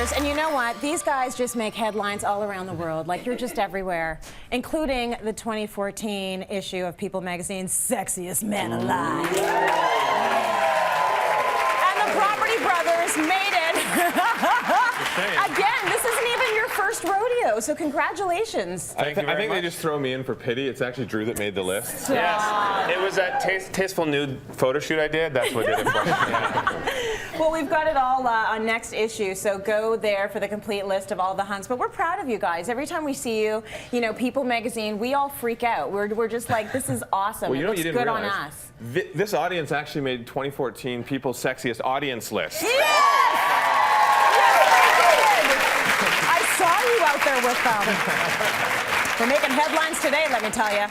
Brothers, and you know what? These guys just make headlines all around the world. Like, you're just everywhere, including the 2014 issue of People magazine's Sexiest Men Alive. And the Property Brothers made it. Again, this isn't even your first rodeo, so congratulations. I think they just throw me in for pity. It's actually Drew that made the list. Yes, it was that tasteful nude photo shoot I did. That's what did it for me. Yeah. Well, we've got it all on next issue, so go there for the complete list of all the hunts. But we're proud of you guys. Every time we see you, you know, People magazine, we all freak out. We're just like, this is awesome. Well, you know, it looks you didn't good realize, on us. This audience actually made 2014 People's Sexiest Audience list. Yes! I saw you out there with them. We're making headlines today, let me tell you.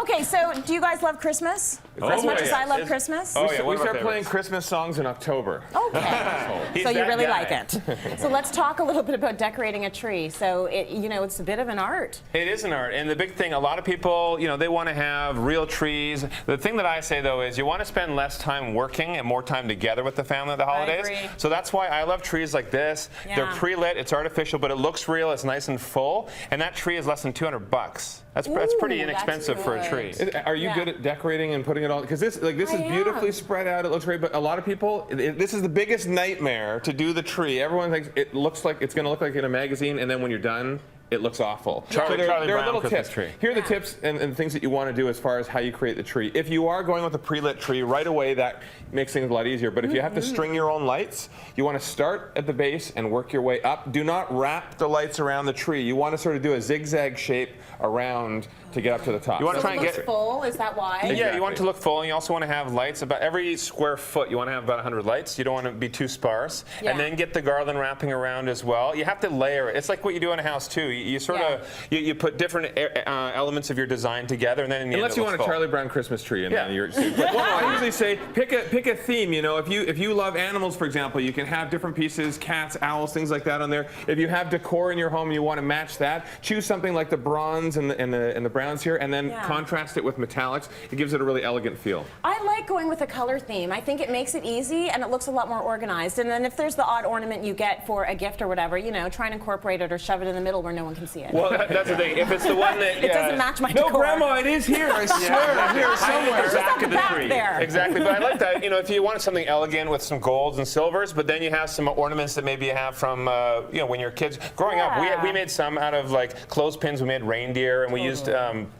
Okay, so do you guys love Christmas? As much as I love Christmas? Oh, yeah. We start playing Christmas songs in October. Okay. So you really like it. So let's talk a little bit about decorating a tree. So, you know, it's a bit of an art. It is an art. And the big thing, a lot of people, you know, they want to have real trees. The thing that I say, though, is you want to spend less time working and more time together with the family at the holidays. I agree. So that's why I love trees like this. Yeah. They're pre-lit. It's artificial, but it looks real. It's nice and full. And that tree is less than $200. That's pretty inexpensive for a tree. Are you good at decorating and putting it all? Because this is beautifully spread out. It looks great, but a lot of people, this is the biggest nightmare to do the tree. Everyone thinks it looks like it's going to look like in a magazine, and then when you're done, it looks awful. Charlie there are Brown little Christmas tips. tree. Here are the tips and things that you want to do as far as how you create the tree. If you are going with a pre-lit tree, right away that makes things a lot easier. But if you have to string your own lights, you want to start at the base and work your way up. Do not wrap the lights around the tree. You want to sort of do a zigzag shape around to get up to the top. You want to try and get full, is that why? Exactly. Yeah, you want it to look full, and you also want to have lights. About every square foot, you want to have about 100 lights. You don't want to be too sparse. Yeah. And then get the garland wrapping around as well. You have to layer it. It's like what you do in a house, too. You sort of, you put different elements of your design together, and then in the Unless end, you want a Charlie Brown Christmas tree, and then you're. Well, I usually say pick a theme. You know, if you love animals, for example, you can have different pieces, cats, owls, things like that on there. If you have decor in your home and you want to match that, choose something like the bronze and the browns here, and then contrast it with metallics. It gives it a really elegant feel. I like going with a color theme. I think it makes it easy and it looks a lot more organized. And then if there's the odd ornament you get for a gift or whatever, you know, try and incorporate it or shove it in the middle where no one can see it. Well, that's the thing. If it's the one that it doesn't match my decor. No, Grandma, it is here. I swear, it's here somewhere. It's just at the back there. Exactly, but I like that. You know, if you wanted something elegant with some golds and silvers, but then you have some ornaments that maybe you have from, you know, when you're kids. Growing up, we made some out of like clothespins. We made reindeer, and we used,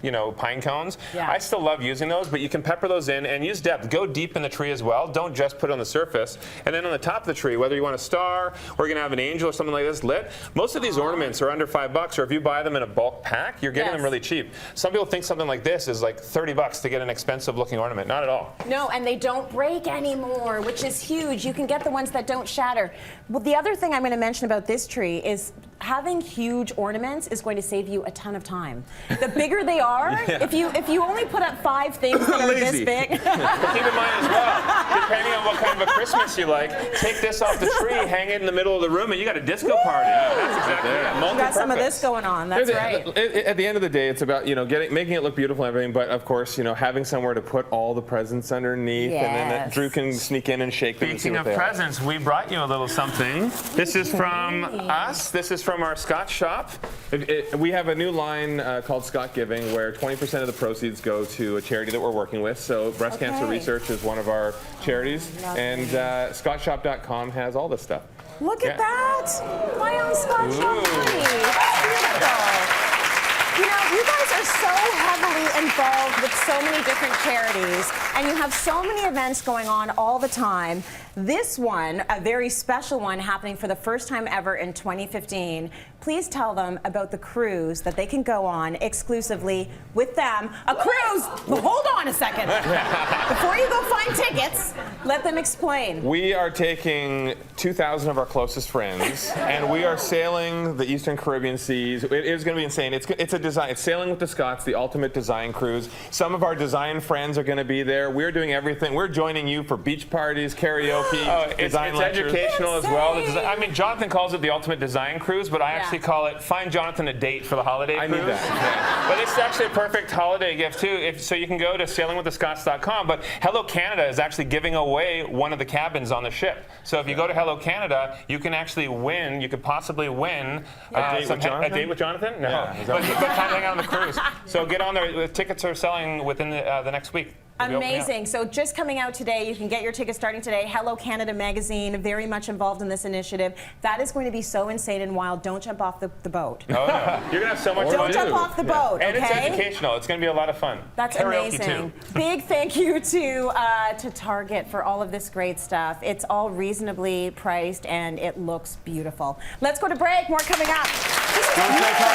you know, pine cones. Yeah. I still love using those, but you can pepper those in and use depth. Go deep in the tree as well. Don't just put it on the surface. And then on the top of the tree, whether you want a star or you're going to have an angel or something like this lit, most of these ornaments are under $5, or if you buy them in a bulk pack, you're getting them really cheap. Some people think something like this is like $30 to get an expensive looking ornament. Not at all. No, and they don't break anymore, which is huge. You can get the ones that don't shatter. Well, the other thing I'm going to mention about this tree is having huge ornaments is going to save you a ton of time. The bigger they are, if you only put up 5 things that are this big. Keep in mind as well, depending on what kind of a Christmas you like, take this off the tree, hang it in the middle of the room, and you got a disco party. That's exactly it. You got some of this going on. That's right. At the end of the day, it's about, you know, making it look beautiful and everything, but of course, you know, having somewhere to put all the presents underneath, and then Drew can sneak in and shake them. Speaking of presents, we brought you a little something. This is from us. This is from our Scotch shop. We have a new line called Scott Giving, where 20% of the proceeds go to a charity that we're working with. So breast cancer research is one of our charities, and scottshop.com has all this stuff. Look at that! My own Scotch shop party. That's beautiful. You know, you guys are so heavily involved with so many different charities, and you have so many events going on all the time. This one, a very special one happening for the first time ever in 2015. Please tell them about the cruise that they can go on exclusively with them. A cruise! Well, hold on a second. Before you go find tickets, let them explain. We are taking 2,000 of our closest friends, and we are sailing the Eastern Caribbean seas. It is going to be insane. It's a design. It's Sailing with the Scots, the ultimate design cruise. Some of our design friends are going to be there. We're doing everything. We're joining you for beach parties, karaoke. It's educational as well. I mean, Jonathan calls it the ultimate design cruise, but I actually call it Find Jonathan a Date for the holiday cruise. I need that. But it's actually a perfect holiday gift too. So you can go to sailingwiththescots.com. But Hello Canada is actually giving away away one of the cabins on the ship. So if you go to Hello Canada, you can actually win. You could possibly win A date with Jonathan? No, Yeah. but kind of hang out on the cruise. So get on there. The tickets are selling within the next week. Amazing. So just coming out today, you can get your tickets starting today. Hello Canada magazine, very much involved in this initiative. That is going to be so insane and wild. Don't jump off the boat. Oh, no. You're going to have so much fun. Don't jump off the boat, And okay? it's educational. It's going to be a lot of fun. That's Karaoke amazing. too. Big thank you to Target for all of this great stuff. It's all reasonably priced and it looks beautiful. Let's go to break. More coming up. This is beautiful.